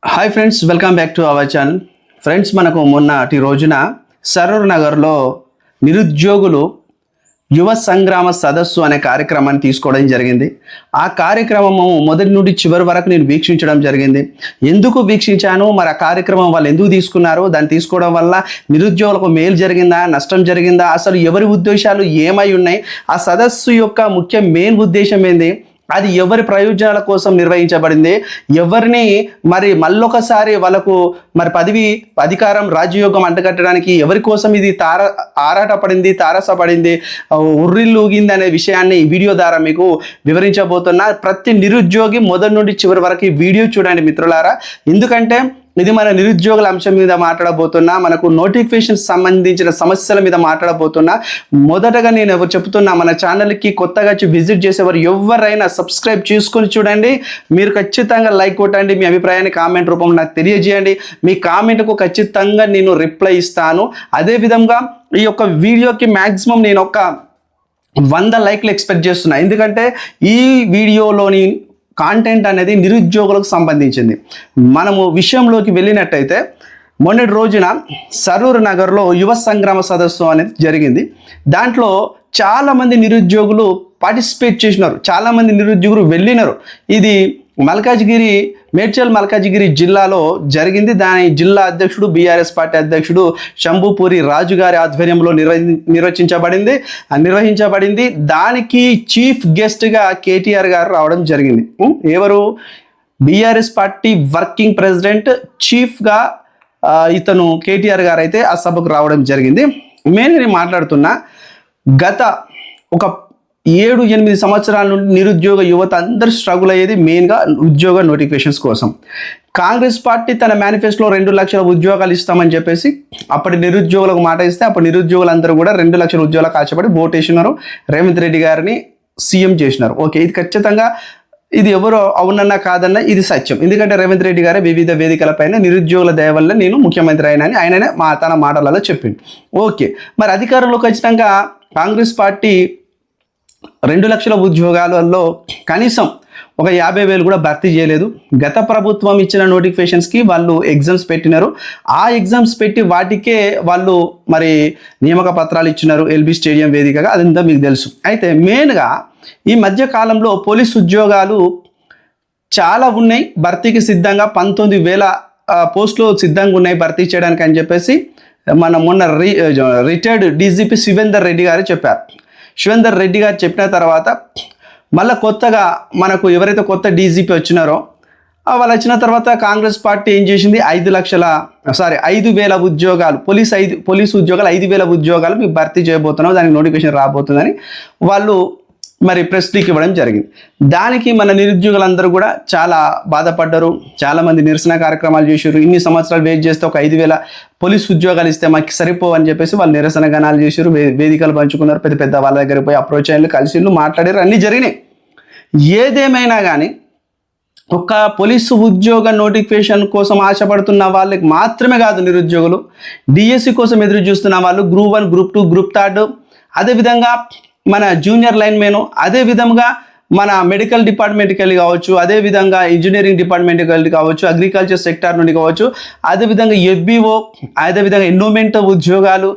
Hi friends, welcome back to our channel. Friends, మనకు మొన్నటి రోజున సరూర్ నగర్లో నిరుద్యోగులు యువ సంగ్రామ సదస్సు అనే కార్యక్రమాన్ని తీసుకోవడం జరిగింది. ఆ కార్యక్రమము మొదటి నుండి చివరి వరకు నేను వీక్షించడం జరిగింది. ఎందుకు వీక్షించాను, మరి ఆ కార్యక్రమం వాళ్ళు ఎందుకు తీసుకున్నారు, దాన్ని తీసుకోవడం వల్ల నిరుద్యోగులకు మేలు జరిగిందా, నష్టం జరిగిందా, అసలు ఎవరి ఉద్దేశాలు ఏమై ఉన్నాయి, ఆ సదస్సు యొక్క ముఖ్య మెయిన్ ఉద్దేశం ఏంది, అది ఎవరి ప్రయోజనాల కోసం నిర్వహించబడింది, ఎవరిని మరి మళ్ళొకసారి వాళ్ళకు మరి పదవి అధికారం రాజయోగం అంటగట్టడానికి ఎవరి కోసం ఇది ఆరాటపడింది, తారసపడింది, ఉర్రిల్లూగింది అనే విషయాన్ని ఈ వీడియో ద్వారా మీకు వివరించబోతున్నా. ప్రతి నిరుద్యోగి మొదటి నుండి చివరి వరకు ఈ వీడియో చూడండి మిత్రులారా. ఎందుకంటే ఇది మన నిరుద్యోగుల అంశం మీద మాట్లాడబోతున్నా, మనకు నోటిఫికేషన్ సంబంధించిన సమస్యల మీద మాట్లాడబోతున్నా. మొదటగా నేను ఎవరు చెప్తున్నా, మన ఛానల్కి కొత్తగా విజిట్ చేసేవారు ఎవరైనా సబ్స్క్రైబ్ చేసుకొని చూడండి. మీరు ఖచ్చితంగా లైక్ కొట్టండి, మీ అభిప్రాయాన్ని కామెంట్ రూపంలో నాకు తెలియజేయండి. మీ కామెంట్కు ఖచ్చితంగా నేను రిప్లై ఇస్తాను. అదేవిధంగా ఈ యొక్క వీడియోకి మ్యాక్సిమం నేను ఒక 100 లైక్లు ఎక్స్పెక్ట్ చేస్తున్నా. ఎందుకంటే ఈ వీడియోలోని కాంటెంట్ అనేది నిరుద్యోగులకు సంబంధించింది. మనము విషయంలోకి వెళ్ళినట్టయితే మొన్నటి రోజున సరూర్ నగర్లో యువ సంగ్రామ సదస్సు అనేది జరిగింది. దాంట్లో చాలామంది నిరుద్యోగులు పార్టిసిపేట్ చేసినారు, చాలామంది నిరుద్యోగులు వెళ్ళినారు. ఇది మేడ్చల్ మల్కాజిగిరి జిల్లాలో జరిగింది. దాని జిల్లా అధ్యక్షుడు బీఆర్ఎస్ పార్టీ అధ్యక్షుడు శంభుపూరి రాజు గారి ఆధ్వర్యంలో నిర్వహించబడింది. దానికి చీఫ్ గెస్ట్గా కేటీఆర్ గారు రావడం జరిగింది. ఎవరు? బీఆర్ఎస్ పార్టీ వర్కింగ్ ప్రెసిడెంట్ చీఫ్గా ఇతను కేటీఆర్ గారు అయితే ఆ సభకు రావడం జరిగింది. నేను మాట్లాడుతున్నా, గత ఒక 7-8 సంవత్సరాల నుండి నిరుద్యోగ యువత అందరూ స్ట్రగుల్ అయ్యేది మెయిన్గా ఉద్యోగ నోటిఫికేషన్స్ కోసం. కాంగ్రెస్ పార్టీ తన మేనిఫెస్టోలో 2 లక్షల ఉద్యోగాలు ఇస్తామని చెప్పేసి అప్పటి నిరుద్యోగులకు మాట ఇస్తే అప్పటి నిరుద్యోగులందరూ కూడా 2 లక్షల ఉద్యోగాలకు ఆశపడి ఓటేసినారు, రేవంత్ రెడ్డి గారిని సీఎం చేసినారు. ఓకే, ఇది ఖచ్చితంగా ఇది ఎవరు అవునన్నా కాదన్నా ఇది సత్యం. ఎందుకంటే రేవంత్ రెడ్డి గారే వివిధ వేదికలపైన నిరుద్యోగుల దయ వల్ల నేను ముఖ్యమంత్రి అయినని ఆయననే తన మాటలలో చెప్పింది. ఓకే, మరి అధికారంలోకి వచ్చినాక కాంగ్రెస్ పార్టీ 2 లక్షల ఉద్యోగాలలో కనీసం ఒక 50,000 కూడా భర్తీ చేయలేదు. గత ప్రభుత్వం ఇచ్చిన నోటిఫికేషన్స్కి వాళ్ళు ఎగ్జామ్స్ పెట్టినారు. ఆ ఎగ్జామ్స్ పెట్టి వాటికే వాళ్ళు మరి నియామక పత్రాలు ఇచ్చినారు ఎల్బీ స్టేడియం వేదికగా. అదంతా మీకు తెలుసు. అయితే మెయిన్గా ఈ మధ్య కాలంలో పోలీస్ ఉద్యోగాలు చాలా ఉన్నాయి, భర్తీకి సిద్ధంగా 19,000 పోస్టులు సిద్ధంగా ఉన్నాయి భర్తీ చేయడానికి అని చెప్పేసి మొన్న రిటైర్డ్ డీజీపీ శివేందర్ రెడ్డి గారు చెప్పారు. శివేందర్ రెడ్డి గారు చెప్పిన తర్వాత మళ్ళీ కొత్తగా మనకు ఎవరైతే కొత్త డీజీపీ వచ్చినారో వాళ్ళు వచ్చిన తర్వాత కాంగ్రెస్ పార్టీ ఏం చేసింది, 5,000 ఉద్యోగాలు పోలీసు ఉద్యోగాలు 5,000 ఉద్యోగాలు మీకు భర్తీ చేయబోతున్నాం, దానికి నోటిఫికేషన్ రాబోతుందని వాళ్ళు మరి ప్రెస్ లీక్ ఇవ్వడం జరిగింది. దానికి మన నిరుద్యోగులందరూ కూడా చాలా బాధపడ్డారు, చాలామంది నిరసన కార్యక్రమాలు చేశారు. ఇన్ని సంవత్సరాలు వెయిట్ చేస్తే ఒక 5,000 పోలీసు ఉద్యోగాలు ఇస్తే మాకు సరిపోవని చెప్పేసి వాళ్ళు నిరసన గణాలు చేశారు, వేదికలు పంచుకున్నారు, పెద్ద వాళ్ళ దగ్గర పోయి అప్రోచ్ అయ్యారు, కలిసి మాట్లాడారు, అన్నీ జరిగినాయి. ఏదేమైనా కానీ ఒక పోలీసు ఉద్యోగ నోటిఫికేషన్ కోసం ఆశపడుతున్న వాళ్ళకి మాత్రమే కాదు, నిరుద్యోగులు డిఎస్సి కోసం ఎదురు చూస్తున్న వాళ్ళు, గ్రూప్ 1, గ్రూప్ 2, గ్రూప్ 3, అదేవిధంగా మన జూనియర్ లైన్ మెను, అదేవిధంగా మన మెడికల్ డిపార్ట్మెంట్కి వెళ్ళి కావచ్చు, అదేవిధంగా ఇంజనీరింగ్ డిపార్ట్మెంట్కి వెళ్ళి కావచ్చు, అగ్రికల్చర్ సెక్టార్ నుండి కావచ్చు, అదేవిధంగా ఎఫ్బిఓ, అదేవిధంగా ఎన్నోమెంట్ ఉద్యోగాలు,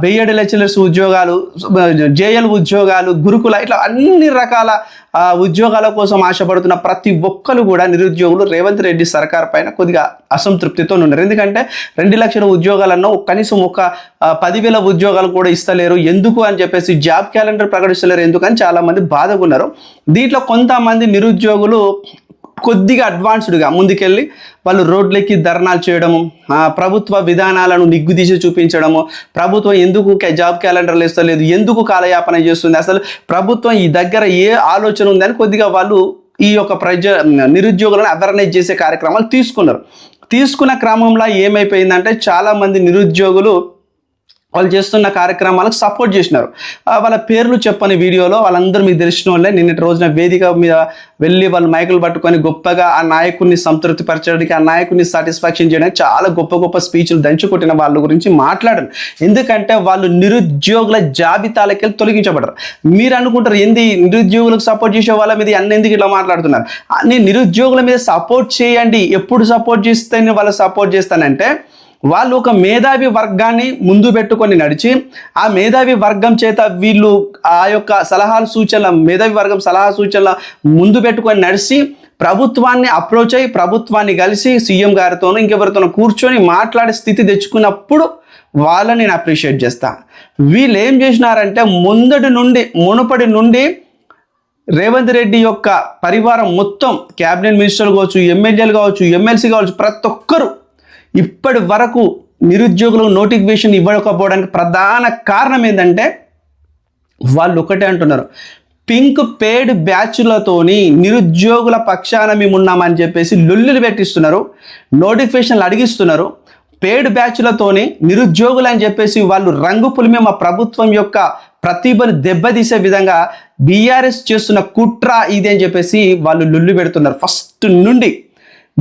బీఎడ్ లెక్చరర్స్ ఉద్యోగాలు, జేఎల్ ఉద్యోగాలు, గురుకుల, ఇట్లా అన్ని రకాల ఉద్యోగాల కోసం ఆశపడుతున్న ప్రతి ఒక్కరు కూడా నిరుద్యోగులు రేవంత్ రెడ్డి సర్కార్ పైన కొద్దిగా అసంతృప్తితో ఉన్నారు. ఎందుకంటే 2 లక్షల ఉద్యోగాలన్నా కనీసం ఒక 10,000 ఉద్యోగాలు కూడా ఇస్తలేరు, ఎందుకు అని చెప్పేసి జాబ్ క్యాలెండర్ ప్రకటిస్తలేరు ఎందుకని చాలామంది బాధగా ఉన్నారు. దీంట్లో కొంతమంది నిరుద్యోగులు కొద్దిగా అడ్వాన్స్డ్గా ముందుకెళ్ళి వాళ్ళు రోడ్లెక్కి ధర్నాలు చేయడము, ప్రభుత్వ విధానాలను నిగ్గుదీసి చూపించడము, ప్రభుత్వం ఎందుకు జాబ్ క్యాలెండర్లు ఇస్తలేదు, ఎందుకు కాలయాపన చేస్తుంది, అసలు ప్రభుత్వం ఈ దగ్గర ఏ ఆలోచన ఉందని కొద్దిగా వాళ్ళు ఈ యొక్క నిరుద్యోగులను అవేర్నెస్ చేసే కార్యక్రమాలు తీసుకున్న క్రమంలో ఏమైపోయిందంటే చాలామంది నిరుద్యోగులు వాళ్ళు చేస్తున్న కార్యక్రమాలకు సపోర్ట్ చేసినారు. వాళ్ళ పేర్లు చెప్పని వీడియోలో వాళ్ళందరూ మీకు తెలిసిన వాళ్ళే నిన్నటి రోజున వేదిక మీద వెళ్ళి వాళ్ళు మైకులు పట్టుకొని గొప్పగా ఆ నాయకుడిని సంతృప్తిపరచడానికి, ఆ నాయకుడిని సాటిస్ఫాక్షన్ చేయడానికి చాలా గొప్ప గొప్ప స్పీచ్లు దంచుకొట్టిన వాళ్ళ గురించి మాట్లాడను. ఎందుకంటే వాళ్ళు నిరుద్యోగుల జాబితాలకి వెళ్ళి తొలగించబడరు. మీరు అనుకుంటారు ఏంది నిరుద్యోగులకు సపోర్ట్ చేసే వాళ్ళ మీద ఎందుకు ఇట్లా మాట్లాడుతున్నారు? నేను నిరుద్యోగుల మీద సపోర్ట్ చేయండి, ఎప్పుడు సపోర్ట్ చేస్తే నేను వాళ్ళ సపోర్ట్ చేస్తానంటే వాళ్ళు ఒక మేధావి వర్గాన్ని ముందు పెట్టుకొని నడిచి ఆ మేధావి వర్గం చేత వీళ్ళు ఆ యొక్క సలహాలు సూచనల మేధావి వర్గం సలహా సూచనల ముందు పెట్టుకొని నడిచి ప్రభుత్వాన్ని అప్రోచ్ అయ్యి ప్రభుత్వాన్ని కలిసి సీఎం గారితోనూ ఇంకెవరితోనూ కూర్చొని మాట్లాడే స్థితి తెచ్చుకున్నప్పుడు వాళ్ళని నేను అప్రిషియేట్ చేస్తా. వీళ్ళు ఏం చేసినారంటే మునుపటి నుండి రేవంత్ రెడ్డి యొక్క పరివారం మొత్తం క్యాబినెట్ మినిస్టర్లు కావచ్చు, ఎమ్మెల్యేలు కావచ్చు, ఎమ్మెల్సీ కావచ్చు, ప్రతి ఒక్కరు ఇప్పటి వరకు నిరుద్యోగులకు నోటిఫికేషన్ ఇవ్వకపోవడానికి ప్రధాన కారణం ఏంటంటే వాళ్ళు ఒకటే అంటున్నారు, పింక్ పేడ్ బ్యాచ్లతోని నిరుద్యోగుల పక్షాన మేము ఉన్నామని చెప్పేసి లొల్లులు పెట్టిస్తున్నారు, నోటిఫికేషన్లు అడిగిస్తున్నారు. పేడ్ బ్యాచ్లతోని నిరుద్యోగులు అని చెప్పేసి వాళ్ళు రంగు పులిమే మా ప్రభుత్వం యొక్క ప్రతిభను దెబ్బతీసే విధంగా బీఆర్ఎస్ చేస్తున్న కుట్ర ఇది అని చెప్పేసి వాళ్ళు లొల్లు పెడుతున్నారు ఫస్ట్ నుండి.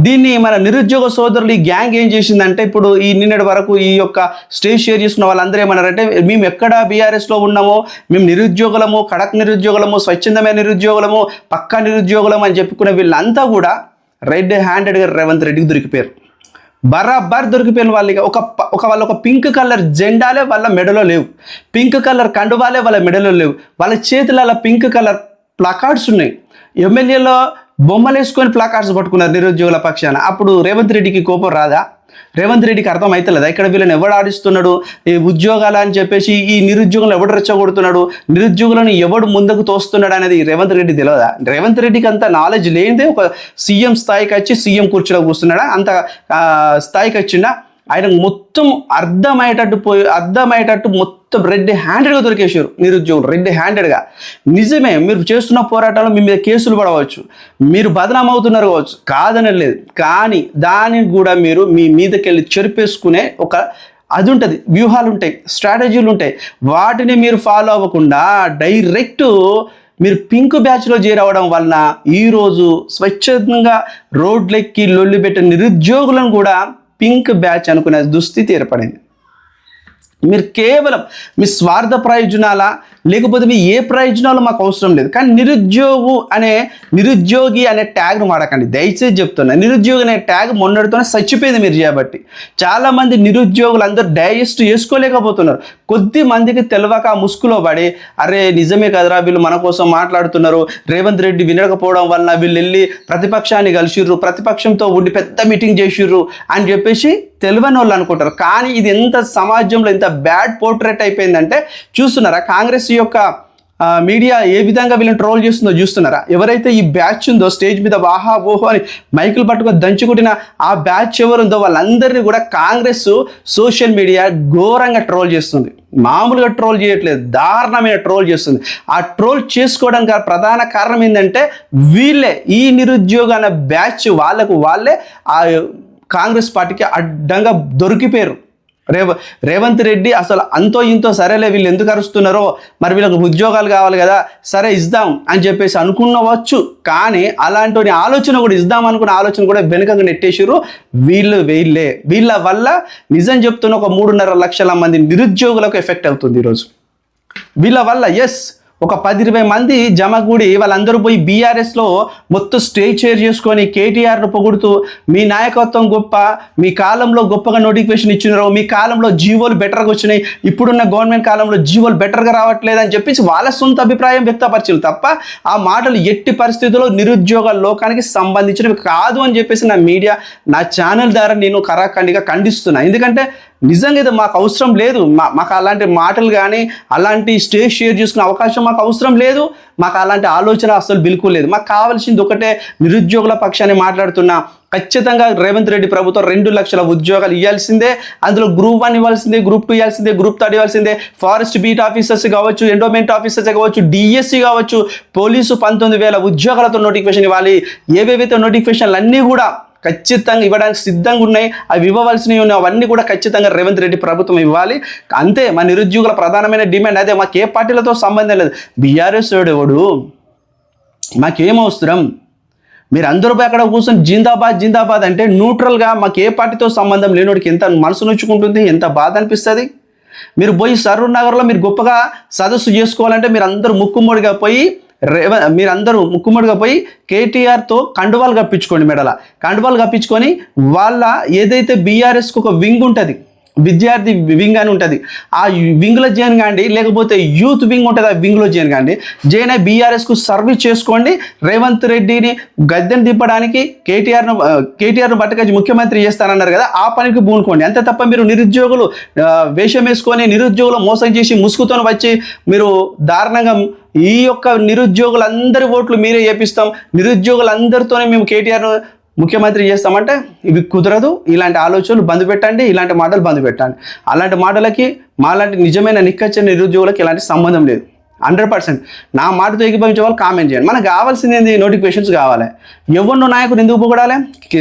దీన్ని మన నిరుద్యోగ సోదరులు ఈ గ్యాంగ్ ఏం చేసిందంటే ఇప్పుడు ఈ నిన్నటి వరకు ఈ యొక్క స్టేజ్ షేర్ చేసుకున్న వాళ్ళందరూ ఏమన్నారంటే మేము ఎక్కడ బీఆర్ఎస్లో ఉన్నామో మేము నిరుద్యోగులము, కడక్ నిరుద్యోగులము, స్వచ్ఛందమైన నిరుద్యోగులము, పక్కా నిరుద్యోగులము అని చెప్పుకునే వీళ్ళంతా కూడా రెడ్ హ్యాండెడ్గా రేవంత్ రెడ్డికి దొరికిపోయారు. బరాబర్ దొరికిపోయిన వాళ్ళకి వాళ్ళ ఒక పింక్ కలర్ జెండాలే వాళ్ళ మెడలో లేవు, పింక్ కలర్ కండువాలే వాళ్ళ మెడలో లేవు, వాళ్ళ చేతుల పింక్ కలర్ ప్లకార్డ్స్ ఉన్నాయి. ఎమ్మెల్యేలో బొమ్మలు వేసుకొని ప్లాకార్డ్స్ పట్టుకున్నారు నిరుద్యోగుల పక్షాన. అప్పుడు రేవంత్ రెడ్డికి కోపం రాదా? రేవంత్ రెడ్డికి అర్థం అవుతలేదా ఇక్కడ వీళ్ళని ఎవడు ఆడిస్తున్నాడు, ఈ ఉద్యోగాలు అని చెప్పేసి ఈ నిరుద్యోగులను ఎవడు రెచ్చగొడుతున్నాడు, నిరుద్యోగులను ఎవడు ముందుకు తోస్తున్నాడు అనేది రేవంత్ రెడ్డి తెలియదా? రేవంత్ రెడ్డికి అంత నాలెడ్జ్ లేనిదే ఒక సీఎం స్థాయికి వచ్చి సీఎం కుర్చీలో కూర్చున్నాడా? అంత స్థాయికి వచ్చిందా? ఆయనకు మొత్తం అర్థమయ్యేటట్టు మొత్తం రెడ్ హ్యాండెడ్గా దొరికేసారు నిరుద్యోగులు, రెడ్ హ్యాండెడ్గా. నిజమే, మీరు చేస్తున్న పోరాటంలో మీ మీద కేసులు పడవచ్చు, మీరు బదనాం అవుతున్నారు కావచ్చు, కాదనలేదు. కానీ దానికి కూడా మీరు మీ మీదకెళ్ళి చెరిపేసుకునే ఒక అది ఉంటుంది, వ్యూహాలు ఉంటాయి, స్ట్రాటజీలు ఉంటాయి. వాటిని మీరు ఫాలో అవ్వకుండా డైరెక్ట్ మీరు పింక్ బ్యాచ్లో చేరవడం వలన ఈరోజు స్వచ్ఛందంగా రోడ్లెక్కి లొల్లి పెట్టిన నిరుద్యోగులను కూడా పింక్ బ్యాచ్ అనుకునే దుస్థితి ఏర్పడింది. మీరు కేవలం మీ స్వార్థ ప్రయోజనాలా లేకపోతే మీ ఏ ప్రయోజనాలు మాకు అవసరం లేదు, కానీ నిరుద్యోగి అనే ట్యాగ్ను వాడకండి దయచేసి చెప్తున్నా. నిరుద్యోగి అనే ట్యాగ్ మొన్నటితోనే చచ్చిపోయింది మీరు చేయబట్టి. చాలామంది నిరుద్యోగులు అందరూ డైజెస్ట్ చేసుకోలేకపోతున్నారు. కొద్ది మందికి తెలియక ఆ ముసుగులో పడి అరే నిజమే కదరా వీళ్ళు మన కోసం మాట్లాడుతున్నారు, రేవంత్ రెడ్డి వినకపోవడం వలన వీళ్ళు వెళ్ళి ప్రతిపక్షాన్ని కలిసిర్రు, ప్రతిపక్షంతో ఉండి పెద్ద మీటింగ్ చేసిర్రు అని చెప్పేసి తెలియని వాళ్ళు అనుకుంటారు. కానీ ఇది ఎంత సమాజంలో ఎంత బ్యాడ్ పోర్ట్రేట్ అయిపోయిందంటే చూస్తున్నారా? కాంగ్రెస్ యొక్క మీడియా ఏ విధంగా వీళ్ళని ట్రోల్ చేస్తుందో చూస్తున్నారా? ఎవరైతే ఈ బ్యాచ్ ఉందో స్టేజ్ మీద వాహా ఓహో అని మైకులు పట్టుకొని దంచుకుంటున్న ఆ బ్యాచ్ ఎవరుందో వాళ్ళందరినీ కూడా కాంగ్రెస్ సోషల్ మీడియా ఘోరంగా ట్రోల్ చేస్తుంది. మామూలుగా ట్రోల్ చేయట్లేదు, దారుణమైన ట్రోల్ చేస్తుంది. ఆ ట్రోల్ చేసుకోవడానికి ప్రధాన కారణం ఏంటంటే వీళ్ళే, ఈ నిరుద్యోగ అనే బ్యాచ్ వాళ్ళే ఆ కాంగ్రెస్ పార్టీకి అడ్డంగా దొరికిపోయారు. రేవంత్ రెడ్డి అసలు అంతో ఇంతో సరేలే వీళ్ళు ఎందుకు అరుస్తున్నారో, మరి వీళ్ళకి ఉద్యోగాలు కావాలి కదా సరే ఇద్దాం అని చెప్పేసి అనుకున్నవచ్చు. కానీ అలాంటి ఆలోచన కూడా ఇద్దాం అనుకున్న ఆలోచన కూడా వెనుకగా నెట్టేసారు వీళ్ళ వల్ల. నిజం చెప్తున్న ఒక 3.5 లక్షల మంది నిరుద్యోగులకు ఎఫెక్ట్ అవుతుంది ఈరోజు వీళ్ళ వల్ల. ఎస్, ఒక 10-20 మంది జమగూడి వాళ్ళందరూ పోయి బీఆర్ఎస్లో మొత్తం స్టేజ్ షేర్ చేసుకొని కేటీఆర్ను పొగుడుతూ మీ నాయకత్వం గొప్ప, మీ కాలంలో గొప్పగా నోటిఫికేషన్ ఇచ్చినారు, మీ కాలంలో జీవోలు బెటర్గా వచ్చినాయి, ఇప్పుడున్న గవర్నమెంట్ కాలంలో జీవోలు బెటర్గా రావట్లేదు అని చెప్పేసి వాళ్ళ సొంత అభిప్రాయం వ్యక్తపరిచారు తప్ప ఆ మాటలు ఎట్టి పరిస్థితుల్లో నిరుద్యోగ లోకానికి సంబంధించినవి కాదు అని చెప్పేసి నా ఛానల్ ద్వారా నేను కరాఖండిగా ఖండిస్తున్నా. ఎందుకంటే నిజంగా ఇది మాకు అవసరం లేదు, మాకు అలాంటి మాటలు కానీ అలాంటి స్టేజ్ షేర్ చేసుకునే అవకాశం మాకు అవసరం లేదు, మాకు అలాంటి ఆలోచన అసలు బిల్కుల్ లేదు. మాకు కావాల్సింది ఒకటే, నిరుద్యోగుల పక్షాన్ని మాట్లాడుతున్నా. ఖచ్చితంగా రేవంత్ రెడ్డి ప్రభుత్వం 2 లక్షల ఉద్యోగాలు ఇవ్వాల్సిందే, అందులో గ్రూప్ 1 ఇవ్వాల్సిందే, గ్రూప్ 2 ఇవ్వాల్సిందే, గ్రూప్ 3 ఇవ్వాల్సిందే, ఫారెస్ట్ బీట్ ఆఫీసర్స్ కావచ్చు, ఎండోమెంట్ ఆఫీసర్స్ కావచ్చు, డిఎస్సి కావచ్చు, పోలీసు 19,000 ఉద్యోగాలతో నోటిఫికేషన్ ఇవ్వాలి. ఏవేవైతే నోటిఫికేషన్లు అన్నీ కూడా ఖచ్చితంగా ఇవ్వడానికి సిద్ధంగా ఉన్నాయి. అవి ఇవ్వవలసినవి ఉన్నాయి. అవన్నీ కూడా ఖచ్చితంగా రేవంత్ రెడ్డి ప్రభుత్వం ఇవ్వాలి. అంతే. మా నిరుద్యోగుల ప్రధానమైన డిమాండ్ అదే. మాకు ఏ పార్టీలతో సంబంధం లేదు. బీఆర్ఎస్ ఎవడు, మాకేం అవసరం? మీరు అందరూ పోయి అక్కడ కూర్చొని జిందాబాద్ జిందాబాద్ అంటే న్యూట్రల్గా మాకు ఏ పార్టీతో సంబంధం లేనివాడికి ఎంత మనసు నొచ్చుకుంటుంది, ఎంత బాధ అనిపిస్తుంది. మీరు పోయి సరూర్ నగర్లో మీరు గొప్పగా సదస్సు చేసుకోవాలంటే మీరు అందరూ ముక్కుమ్మడిగా పోయి కేటీఆర్తో కండువాలు కప్పించుకోండి. మెడల కండువాలు కప్పించుకొని వాళ్ళ ఏదైతే బీఆర్ఎస్కి ఒక వింగ్ ఉంటుంది, విద్యార్థి వింగ్ అని ఉంటుంది, ఆ వింగ్లో జాయిన్ కాండి. లేకపోతే యూత్ వింగ్ ఉంటుంది, ఆ వింగ్లో జాయిన్ కాండి. జాయిన్ అయ్యి బీఆర్ఎస్కు సర్వీస్ చేసుకోండి. రేవంత్ రెడ్డిని గద్దెను దింపడానికి కేటీఆర్ను పట్టుకొచ్చి ముఖ్యమంత్రి చేస్తానన్నారు కదా, ఆ పనికి పూనుకోండి. అంతే తప్ప మీరు నిరుద్యోగులు వేషం వేసుకొని నిరుద్యోగులు మోసం చేసి ముసుగుతో వచ్చి మీరు దారుణంగా ఈ యొక్క నిరుద్యోగులందరి ఓట్లు మీరే చేపిస్తాం, నిరుద్యోగులందరితోనే మేము కేటీఆర్ను ముఖ్యమంత్రి చేస్తామంటే ఇవి కుదరదు. ఇలాంటి ఆలోచనలు బంద్ పెట్టండి, ఇలాంటి మాటలు బంద్ పెట్టండి. అలాంటి మాటలకి మాలాంటి నిజమైన నిక్కచ్చని నిరుద్యోగులకు ఎలాంటి సంబంధం లేదు. 100% నా మాటతో ఏకీభవించే వాళ్ళు కామెంట్ చేయండి. మనకు కావాల్సింది ఏంది? నోటిఫికేషన్స్ కావాలి. ఎవరినో నాయకుడు ఎందుకు పొగడాలి?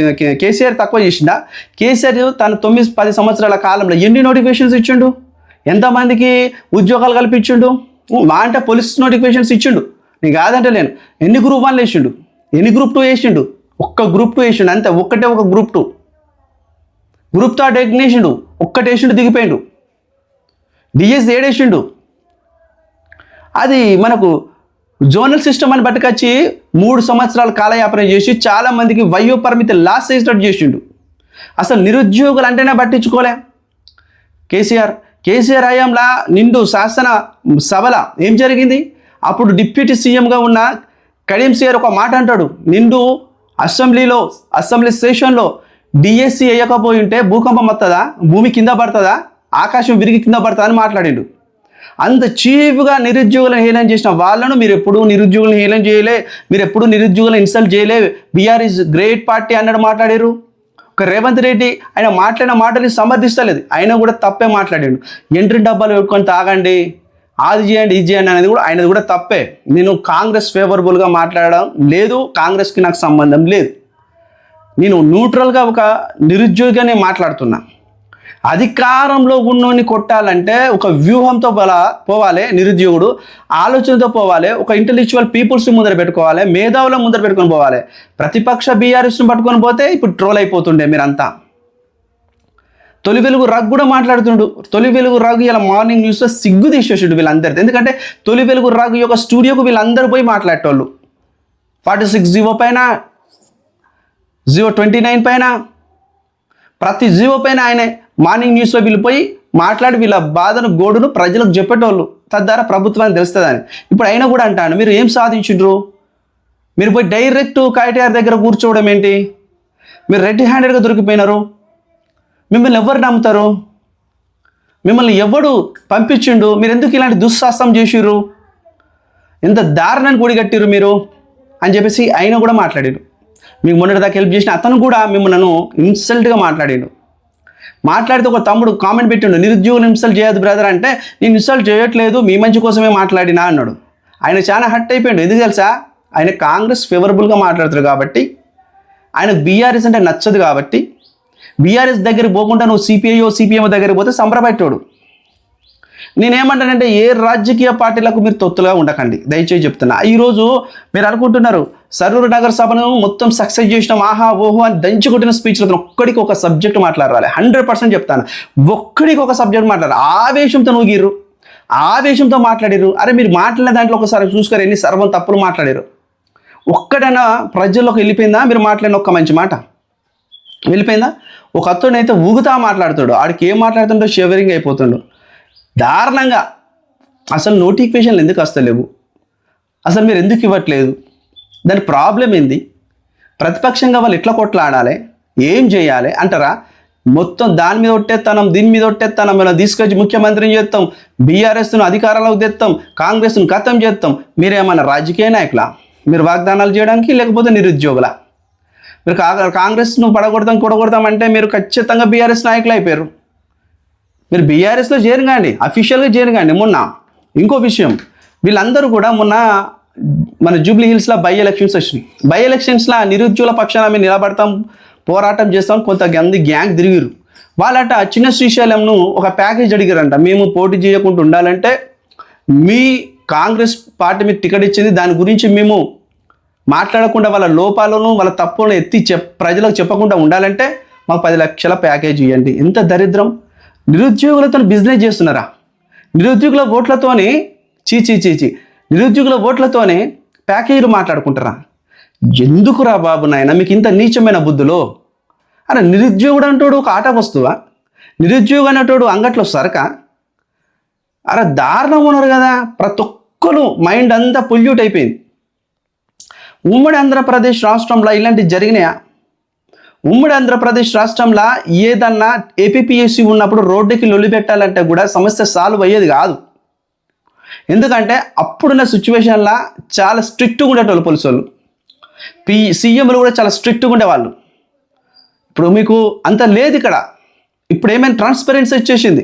కేసీఆర్ తక్కువ చేసిండా? కేసీఆర్ తన 9-10 సంవత్సరాల కాలంలో ఎన్ని నోటిఫికేషన్స్ ఇచ్చిండు? ఎంతమందికి ఉద్యోగాలు కల్పించిండు? మా అంటే పోలీస్ నోటిఫికేషన్స్ ఇచ్చిండు, నేను కాదంటే లేను. ఎన్ని గ్రూప్ 1 వేసిండు, ఎన్ని గ్రూప్ 2 వేసిండు? ఒక్క గ్రూప్ 2 వేసిండు అంతే. ఒక్కటే ఒక గ్రూప్ 2. గ్రూప్ 3 వేసిండు, ఒక్కటి వేసిండు, దిగిపోయిండు. డిఎస్ ఏడేసిండు. అది మనకు జోనల్ సిస్టమ్ అని బట్టుకొచ్చి 3 సంవత్సరాల కాలయాపన చేసి చాలామందికి వయో పరిమితి లాస్ చేసేటట్టు చేసిండు. అసలు నిరుద్యోగులు అంటేనే పట్టించుకోలే కేసీఆర్ హయాంలా నిండు శాసన సభల ఏం జరిగింది? అప్పుడు డిప్యూటీ సీఎంగా ఉన్న కడియం సిఆర్ ఒక మాట అంటాడు, నిండు అసెంబ్లీ సెషన్లో డిఎస్సి వేయకపోయి ఉంటే భూకంపం వస్తుందా, భూమి కింద పడుతుందా, ఆకాశం విరిగి కింద పడుతుందా అని మాట్లాడిండు. అంత చీఫ్గా నిరుద్యోగులను హేళన చేసిన వాళ్ళను మీరు ఎప్పుడు నిరుద్యోగులను హేళన చేయలే, మీరు ఎప్పుడు నిరుద్యోగులను ఇన్సల్ట్ చేయలే. బీఆర్ ఈజ్ గ్రేట్ పార్టీ అన్నాడు మాట్లాడారు. ఒక రేవంత్ రెడ్డి ఆయన మాట్లాడిన మాటని సమర్థిస్తలేదు, ఆయన కూడా తప్పే మాట్లాడాడు. ఎంట్రీ డబ్బాలు పెట్టుకొని తాగండి, అది చేయండి, ఇది చేయండి అనేది కూడా ఆయనది కూడా తప్పే. నేను కాంగ్రెస్ ఫేవరబుల్గా మాట్లాడడం లేదు, కాంగ్రెస్కి నాకు సంబంధం లేదు. నేను న్యూట్రల్గా ఒక నిరుద్యోగిగానే మాట్లాడుతున్నా. అధికారంలో ఉన్నోని కొట్టాలంటే ఒక వ్యూహంతో పోవాలి, నిరుద్యోగుడు ఆలోచనతో పోవాలి, ఒక ఇంటెలెక్చువల్ పీపుల్స్ని ముందర పెట్టుకోవాలి, మేధావుల ముందర పెట్టుకొని పోవాలి. ప్రతిపక్ష బీఆర్ఎస్ని పట్టుకొని పోతే ఇప్పుడు ట్రోల్ అయిపోతుండే మీరంతా. తొలి వెలుగు రఘు కూడా మాట్లాడుతుండు. తొలి వెలుగు రఘు ఇలా మార్నింగ్ న్యూస్లో సిగ్గు తీసేసాడు వీళ్ళందరిది. ఎందుకంటే తొలి వెలుగు రఘు యొక్క స్టూడియోకు వీళ్ళందరూ పోయి మాట్లాడేటోళ్ళు. 46 పైన, 029 పైన, ప్రతి 0 పైన ఆయనే మార్నింగ్ న్యూస్లో వీళ్ళు పోయి మాట్లాడి వీళ్ళ బాధను గోడును ప్రజలకు చెప్పేటోళ్ళు. తద్వారా ప్రభుత్వానికి తెలుస్తుందని. ఇప్పుడు అయినా కూడా అంటాను, మీరు ఏం సాధించిండ్రు? మీరు పోయి డైరెక్ట్ కేటీఆర్ దగ్గర కూర్చోవడం ఏంటి? మీరు రెడ్ హ్యాండెడ్గా దొరికిపోయినారు. మిమ్మల్ని ఎవరు నమ్ముతారు? మిమ్మల్ని ఎవడు పంపించిండు? మీరు ఎందుకు ఇలాంటి దుస్సాహసం చేసిర్రు? ఎంత దారుణాన్ని కూడిగట్టిరు మీరు అని చెప్పేసి ఆయన కూడా మాట్లాడాడు. మీకు మొన్నటిదాకా హెల్ప్ చేసిన అతను కూడా మిమ్మల్ని ఇన్సల్ట్గా మాట్లాడితే ఒక తమ్ముడు కామెంట్ పెట్టిండు, నిరుద్యోగులు ఇన్సల్ట్ చేయదు బ్రదర్ అంటే, నేను ఇన్సల్ట్ చేయట్లేదు, మీ మంచి కోసమే మాట్లాడినా అన్నాడు. ఆయన చాలా హర్ట్ అయిపోయాడు. ఎందుకు తెలుసా? ఆయన కాంగ్రెస్ ఫేవరబుల్గా మాట్లాడతారు కాబట్టి, ఆయనకు బీఆర్ఎస్ అంటే నచ్చదు కాబట్టి, బీఆర్ఎస్ దగ్గరికి పోకుండా నువ్వు సిపిఎం దగ్గరికి పోతే సంబరపెట్టాడు. నేనేమంటానంటే ఏ రాజకీయ పార్టీలకు మీరు తొత్తులుగా ఉండకండి, దయచేసి చెప్తున్నా. ఈరోజు మీరు అనుకుంటున్నారు సరూర్ నగర్ సభను మొత్తం సక్సెస్ చేసినాం, ఆహా ఓహో అని దంచుకుంటున్న స్పీచ్లో ఒక్కడికి ఒక సబ్జెక్ట్ మాట్లాడాలి. 100% చెప్తాను, ఒక్కడికి ఒక సబ్జెక్ట్ మాట్లాడాలి. ఆవేశంతో నూగిర్రు, ఆవేశంతో మాట్లాడారు. అరే మీరు మాట్లాడిన దాంట్లో ఒకసారి చూసుకోరు, ఎన్ని సర్వం తప్పులు మాట్లాడారు. ఒక్కడైనా ప్రజల్లోకి వెళ్ళిపోయిందా? మీరు మాట్లాడిన ఒక్క మంచి మాట వెళ్ళిపోయిందా? ఒక అతడైతే ఊగుతా మాట్లాడుతాడు, ఆడికి ఏం మాట్లాడుతుండో షివరింగ్ అయిపోతుండు దారుణంగా. అసలు నోటిఫికేషన్లు ఎందుకు వస్తలేవు? అసలు మీరు ఎందుకు ఇవ్వట్లేదు? దాని ప్రాబ్లం ఏంది? ప్రతిపక్షంగా వాళ్ళు ఎట్లా కొట్లాడాలి, ఏం చేయాలి అంటారా? మొత్తం దాని మీద ఒట్టేస్తాం, దీని మీద ఒట్టేస్తాం, మనం తీసుకొచ్చి ముఖ్యమంత్రిని చేస్తాం, బీఆర్ఎస్ను అధికారంలోకి తెస్తాం, కాంగ్రెస్ను ఖతం చేస్తాం. మీరేమన్నా రాజకీయ నాయకులా? మీరు వాగ్దానాలు చేయడానికి, లేకపోతే నిరుద్యోగుల? మీరు కాంగ్రెస్ను కూడగొడతాం అంటే మీరు ఖచ్చితంగా బీఆర్ఎస్ నాయకులు అయిపోయారు. మీరు బీఆర్ఎస్లో చేరగాండి, అఫీషియల్గా చేరగాండి. మొన్న ఇంకో విషయం, వీళ్ళందరూ కూడా మొన్న మన జూబ్లీ హిల్స్లో బై ఎలక్షన్స్ వచ్చినాయి. బై ఎలక్షన్స్లో నిరుద్యోగుల పక్షాన మేము నిలబడతాం, పోరాటం చేస్తాం, కొంతమంది గ్యాంగ్ తిరిగిరు. వాళ్ళట చిన్న శ్రీశైలంను ఒక ప్యాకేజ్ అడిగారంట, మేము పోటీ చేయకుండా ఉండాలంటే మీ కాంగ్రెస్ పార్టీ మీకు టికెట్ ఇచ్చింది, దాని గురించి మేము మాట్లాడకుండా వాళ్ళ లోపాలను వాళ్ళ తప్పులను ఎత్తి ప్రజలకు చెప్పకుండా ఉండాలంటే మాకు 10 లక్షల ప్యాకేజ్ ఇవ్వండి. ఎంత దరిద్రం! నిరుద్యోగులతో బిజినెస్ చేస్తున్నారా? నిరుద్యోగుల ఓట్లతోనే చీచి నిరుద్యోగుల ఓట్లతోనే ప్యాకేజీలు మాట్లాడుకుంటారా? ఎందుకురా బాబు నాయన మీకు ఇంత నీచమైన బుద్ధులో? అరే నిరుద్యోగుడు అంటాడు ఒక ఆట వస్తువా? నిరుద్యోగం అనేటోడు అంగట్లో సరక? అరే దారుణం ఉన్నారు కదా. ప్రతి ఒక్కరు మైండ్ అంతా పొల్యూట్ అయిపోయింది. ఉమ్మడి ఆంధ్రప్రదేశ్ రాష్ట్రంలో ఇలాంటివి జరిగినాయా? ఉమ్మడి ఆంధ్రప్రదేశ్ రాష్ట్రంలో ఏదన్నా ఏపీపీఎస్సీ ఉన్నప్పుడు రోడ్డుకి లొల్లి పెట్టాలంటే కూడా సమస్య సాల్వ్ అయ్యేది కాదు. ఎందుకంటే అప్పుడున్న సిచ్యువేషన్లో చాలా స్ట్రిక్ట్గా ఉండేటోళ్ళు పోలీసు వాళ్ళు, సీఎంలు కూడా చాలా స్ట్రిక్ట్గా ఉండేవాళ్ళు. ఇప్పుడు మీకు అంత లేదు ఇక్కడ. ఇప్పుడు ఏమైనా ట్రాన్స్పరెన్సీ వచ్చేసింది,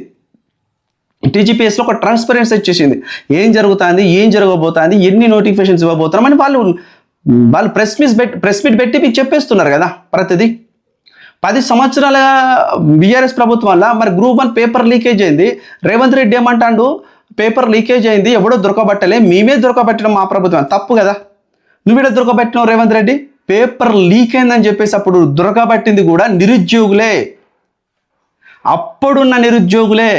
టీజీపీఎస్లో ఒక ట్రాన్స్పరెన్సీ వచ్చేసింది. ఏం జరుగుతుంది, ఏం జరగబోతుంది, ఎన్ని నోటిఫికేషన్స్ ఇవ్వబోతున్నామని వాళ్ళు ప్రెస్ మీట్ పెట్టి మీకు చెప్పేస్తున్నారు కదా ప్రతిదీ. 10 సంవత్సరాల బీఆర్ఎస్ ప్రభుత్వం వల్ల మరి గ్రూప్ 1 పేపర్ లీకేజ్ అయింది. రేవంత్ రెడ్డి ఏమంటాడు, పేపర్ లీకేజ్ అయింది, ఎవడో దొరకబట్టలే, మేమే దొరకబట్టడం మా ప్రభుత్వం. తప్పు కదా, నువ్వేడ దొరకబట్టినావు రేవంత్ రెడ్డి? పేపర్ లీక్ అయిందని చెప్పేసి అప్పుడు దొరకబట్టింది కూడా నిరుద్యోగులే, అప్పుడున్న నిరుద్యోగులే,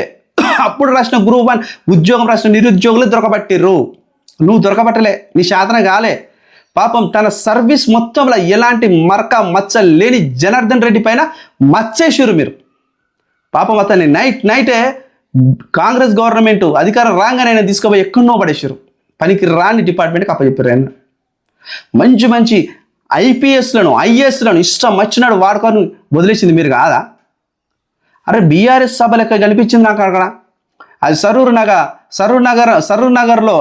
అప్పుడు రాసిన గ్రూప్ 1 ఉద్యోగం రాసిన నిరుద్యోగులే దొరకబట్టిర్రు. నువ్వు దొరకబట్టలే, నీ శాతన కాలే. పాపం తన సర్వీస్ మొత్తంలో ఎలాంటి మరక మచ్చ లేని జనార్దన్ రెడ్డి పైన మచ్చేసారు మీరు. పాపం అతన్ని నైటే కాంగ్రెస్ గవర్నమెంట్ అధికారం రాగానే తీసుకుపోయి ఎక్కడో పడేసారు. పనికి రాని డిపార్ట్మెంట్కి అప్పచెప్పారు. ఆయన మంచి ఐపీఎస్లను ఐఏఎస్లను ఇష్టం వచ్చినాడు వాడుకొని వదిలేసింది మీరు కాదా? అరే బీఆర్ఎస్ సభ లెక్క కనిపించింది నాకు అక్కడ. అది సరూర్ నగర్లో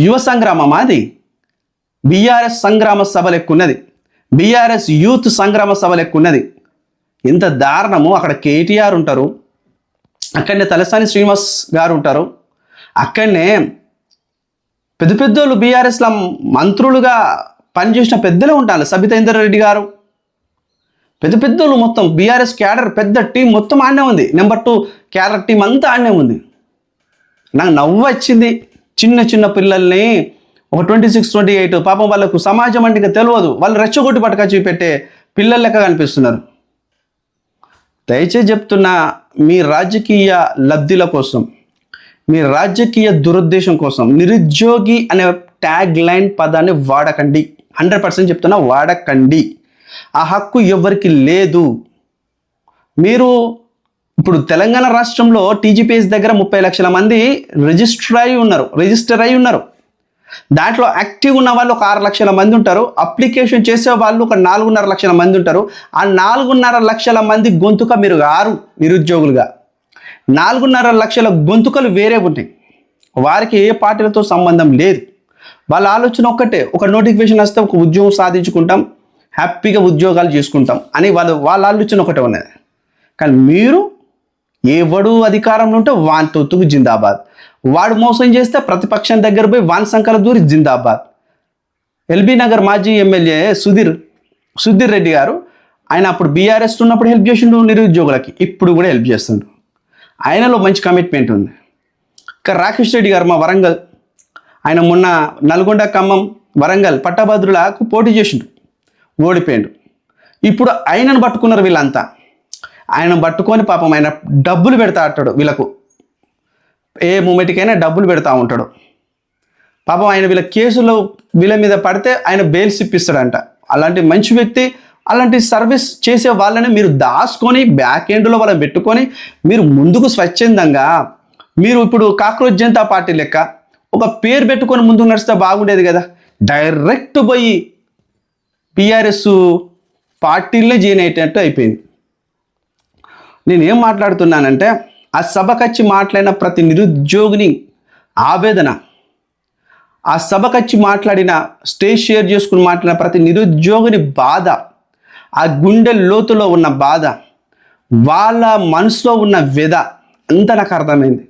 యువ సంగ్రామం, అది బీఆర్ఎస్ సంగ్రామ సభ లెక్కున్నది, బీఆర్ఎస్ యూత్ సంగ్రామ సభ లెక్కున్నది. ఎంత దారుణము! అక్కడ కేటీఆర్ ఉంటారు, అక్కడనే తలసాని శ్రీనివాస్ గారు ఉంటారు, అక్కడనే పెద్దోళ్ళు బీఆర్ఎస్లో మంత్రులుగా పనిచేసిన పెద్దలే ఉంటారు. సబితా ఇంద్రారెడ్డి గారు, పెద్దోళ్ళు మొత్తం బీఆర్ఎస్ క్యాడర్ పెద్ద టీం మొత్తం ఆడనే ఉంది. నెంబర్ 2 క్యాడర్ టీం అంతా ఆడనే ఉంది. నాకు నవ్వు వచ్చింది. చిన్న పిల్లల్ని ఒక 26, 28 పాపం వాళ్ళకు సమాజం అంటే తెలియదు, వాళ్ళు రెచ్చగొట్టి పట్టుకొచ్చి పెట్టే పిల్లల లెక్క కనిపిస్తున్నారు. దయచేసి చెప్తున్నా, మీ రాజకీయ లబ్ధిల కోసం, మీ రాజకీయ దురుద్దేశం కోసం నిరుద్యోగి అనే ట్యాగ్ లైన్ పదాన్ని వాడకండి. 100% చెప్తున్నా, వాడకండి. ఆ హక్కు ఎవరికి లేదు. మీరు ఇప్పుడు తెలంగాణ రాష్ట్రంలో టీజీపీఎస్ దగ్గర 30 లక్షల మంది రిజిస్టర్ అయి ఉన్నారు. దాంట్లో యాక్టివ్ ఉన్న వాళ్ళు ఒక 6 లక్షల మంది ఉంటారు. అప్లికేషన్ చేసే వాళ్ళు ఒక 4.5 లక్షల మంది ఉంటారు. ఆ 4.5 లక్షల మంది గొంతుక మీరు గారు నిరుద్యోగులుగా. 4.5 లక్షల గొంతుకలు వేరే ఉంటాయి. వారికి ఏ పార్టీలతో సంబంధం లేదు. వాళ్ళ ఆలోచన ఒక్కటే, ఒక నోటిఫికేషన్ వస్తే ఒక ఉద్యోగం సాధించుకుంటాం, హ్యాపీగా ఉద్యోగాలు చేసుకుంటాం అని వాళ్ళ ఆలోచన ఒకటే ఉన్నది. కానీ మీరు ఎవడు అధికారంలో ఉంటే వాని తొత్తుకు జిందాబాద్, వాడు మోసం చేస్తే ప్రతిపక్షం దగ్గర పోయి వాన్ సంకల దూరి జిందాబాద్. ఎల్బీ నగర్ మాజీ ఎమ్మెల్యే సుధీర్ రెడ్డి గారు, ఆయన అప్పుడు బీఆర్ఎస్ ఉన్నప్పుడు హెల్ప్ చేసిండు నిరుద్యోగులకి, ఇప్పుడు కూడా హెల్ప్ చేస్తుండ్రు. ఆయనలో మంచి కమిట్మెంట్ ఉంది. ఇంకా రాకేష్ రెడ్డి గారు మా వరంగల్, ఆయన మొన్న నల్గొండ, ఖమ్మం, వరంగల్ పట్టభద్రులకు పోటీ చేసిండు, ఓడిపోయిండు. ఇప్పుడు ఆయనను పట్టుకున్నారు వీళ్ళంతా. ఆయన పట్టుకొని పాపం ఆయన డబ్బులు పెడతా అంటాడు వీళ్ళకు, ఏ మూమెంట్కైనా డబ్బులు పెడతా ఉంటాడు. పాపం ఆయన వీళ్ళ కేసులు వీళ్ళ మీద పడితే ఆయన బెయిల్స్ ఇప్పిస్తాడంట. అలాంటి మంచి వ్యక్తి, అలాంటి సర్వీస్ చేసే వాళ్ళని మీరు దాచుకొని బ్యాక్ ఎండ్లో వాళ్ళని పెట్టుకొని మీరు ముందుకు స్వచ్ఛందంగా, మీరు ఇప్పుడు కాక్రోచ్ జనతా పార్టీ లెక్క ఒక పేరు పెట్టుకొని ముందుకు నడిస్తే బాగుండేది కదా. డైరెక్ట్ పోయి బీఆర్ఎస్ పార్టీలనే జాయిన్ అయ్యేటట్టు అయిపోయింది. నేనేం మాట్లాడుతున్నానంటే, ఆ సభకచ్చి మాట్లాడిన ప్రతి నిరుద్యోగిని ఆవేదన, ఆ సభకచ్చి మాట్లాడిన, స్టేజ్ షేర్ చేసుకుని మాట్లాడిన ప్రతి నిరుద్యోగిని బాధ, ఆ గుండె లోతులో ఉన్న బాధ, వాళ్ళ మనసులో ఉన్న వ్యధ అంతా నాకు అర్థమైంది.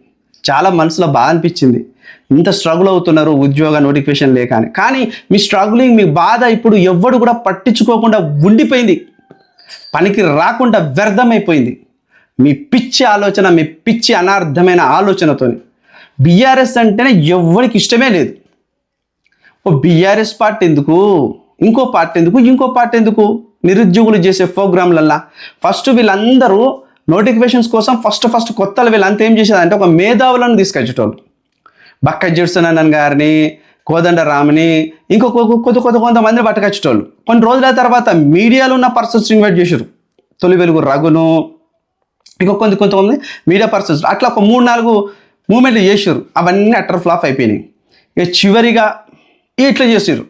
చాలా మనసులో బాధ అనిపించింది. ఇంత స్ట్రగుల్ అవుతున్నారు ఉద్యోగ నోటిఫికేషన్ లేక అని. కానీ మీ స్ట్రగులింగ్, మీ బాధ ఇప్పుడు ఎవ్వడు కూడా పట్టించుకోకుండా ఉండిపోయింది. పనికి రాకుండా వ్యర్థమైపోయింది మీ పిచ్చి ఆలోచన, మీ పిచ్చి అనార్థమైన ఆలోచనతో. బీఆర్ఎస్ అంటేనే ఎవరికి ఇష్టమే లేదు. ఓ బీఆర్ఎస్ పార్టీ ఎందుకు, ఇంకో పార్టీ ఎందుకు, ఇంకో పార్టీ ఎందుకు? నిరుద్యోగులు చేసే ప్రోగ్రాంలల్లా ఫస్ట్ వీళ్ళందరూ నోటిఫికేషన్స్ కోసం ఫస్ట్ కొత్తలు వీళ్ళంతా ఏం చేసేదంటే ఒక మేధావులను తీసుకొచ్చేటోళ్ళు. బక్క జడ్సన్ గారిని, కోదండరామ్ని, కొంతమందిని పట్టుకొచ్చేటోళ్ళు. కొన్ని రోజుల తర్వాత మీడియాలో ఉన్న పర్సన్స్ ఇన్వైట్ చేశారు. తొలి వెలుగు రఘును, కొంతమంది మీడియా పర్సన్స్, అట్లా ఒక 3-4 మూమెంట్లు చేశారు. అవన్నీ అటర్ ఫ్లాప్ అయిపోయినాయి. ఇక చివరిగా ఇట్లా చేసారు.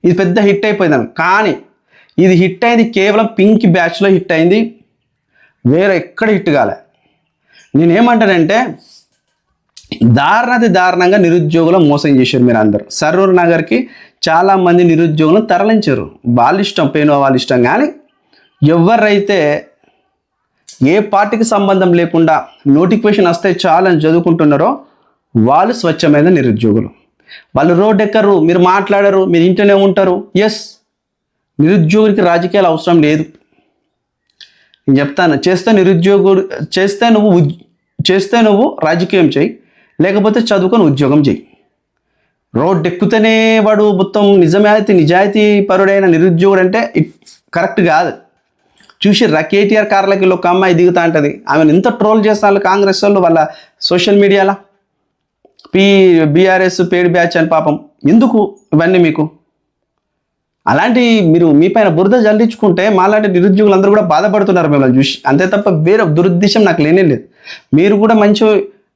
ఇది పెద్ద హిట్ అయిపోయింది. కానీ ఇది హిట్ అయింది కేవలం పింక్ బ్యాచ్లో హిట్ అయింది, వేరే ఎక్కడ హిట్ కాలే. నేనేమంటానంటే దారుణంగా నిరుద్యోగులు మోసం చేశారు మీరు అందరూ. సరూర్ నగర్కి చాలామంది నిరుద్యోగులను తరలించారు. వాళ్ళ ఇష్టం, వాళ్ళ ఇష్టం. కానీ ఎవరైతే ఏ పార్టీకి సంబంధం లేకుండా నోటిఫికేషన్ వస్తే చాలని చదువుకుంటున్నారో వాళ్ళు స్వచ్ఛమైన నిరుద్యోగులు. వాళ్ళు రోడ్ ఎక్కరు, మీరు మాట్లాడరు, మీరు ఇంట్లోనే ఉంటారు. ఎస్, నిరుద్యోగుడికి రాజకీయాలు అవసరం లేదు. నేను చెప్తాను, చేస్తే నువ్వు రాజకీయం చేయి, లేకపోతే చదువుకొని ఉద్యోగం చేయి. రోడ్ ఎక్కుతేనే వాడు మొత్తం నిజాయితీ పరుడైన నిరుద్యోగుడు అంటే కరెక్ట్ కాదు. చూసిర్రా కేటీఆర్ కార్లకి ఒక అమ్మాయి దిగుతా ఉంటుంది, ఆమెను ఎంత ట్రోల్ చేస్తారు కాంగ్రెస్ వాళ్ళు వాళ్ళ సోషల్ మీడియాలో. బీఆర్ఎస్ పేడ్ బ్యాచ్ అని. పాపం ఎందుకు ఇవన్నీ మీకు? అలాంటి మీరు మీ పైన బురద జల్లించుకుంటే మాలాంటి నిరుద్యోగులందరూ కూడా బాధపడుతున్నారు మిమ్మల్ని చూసి. అంతే తప్ప వేరే దురుద్దేశం నాకు లేనే లేదు. మీరు కూడా మంచి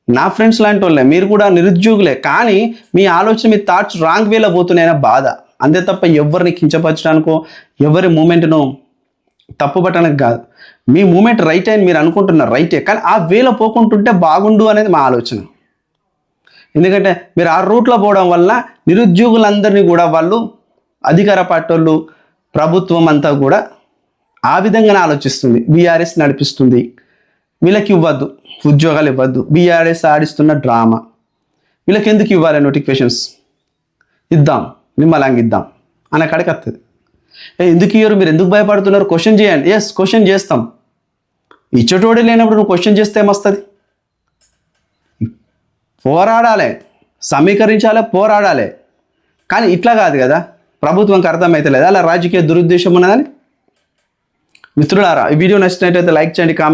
నా ఫ్రెండ్స్ లాంటి వాళ్ళే, మీరు కూడా నిరుద్యోగులే. కానీ మీ ఆలోచన, మీ థాట్స్ రాంగ్ వేలో పోతున్నాయన్న బాధ. అంతే తప్ప ఎవరిని కించపరచడానికో, ఎవరి మూమెంట్ను తప్పుపట్టడానికి కాదు. మీ మూమెంట్ రైట్ అని మీరు అనుకుంటున్నారు, రైటే. కానీ ఆ వేలో పోకుంటుంటే బాగుండు అనేది మా ఆలోచన. ఎందుకంటే మీరు ఆ రూట్లో పోవడం వల్ల నిరుద్యోగులందరినీ కూడా వాళ్ళు, అధికార పార్టీ వాళ్ళు, ప్రభుత్వం అంతా కూడా ఆ విధంగానే ఆలోచిస్తుంది. బీఆర్ఎస్ నడిపిస్తుంది, వీళ్ళకి ఇవ్వద్దు, ఉద్యోగాలు ఇవ్వద్దు, బీఆర్ఎస్ ఆడిస్తున్న డ్రామా. వీళ్ళకి ఎందుకు ఇవ్వాలి నోటిఫికేషన్స్? ఇద్దాం, నిమ్మలాంగి ఇద్దాం అనే కాడికి వస్తుంది. ఎందుకు ఇయ్యరు, మీరు ఎందుకు భయపడుతున్నారు? క్వశ్చన్ చేయండి. ఎస్, క్వశ్చన్ చేస్తాం. ఇచ్చటోడే లేనప్పుడు నువ్వు క్వశ్చన్ చేస్తే ఏమొస్తుంది? పోరాడాలి, సమీకరించాలి, పోరాడాలి. కానీ ఇట్లా కాదు కదా, ప్రభుత్వంకి అర్థమైతే లేదా అలా రాజకీయ దురుద్దేశం ఉన్నదని. మిత్రులారా, ఈ వీడియో నచ్చినట్టయితే లైక్ చేయండి, కామెంట్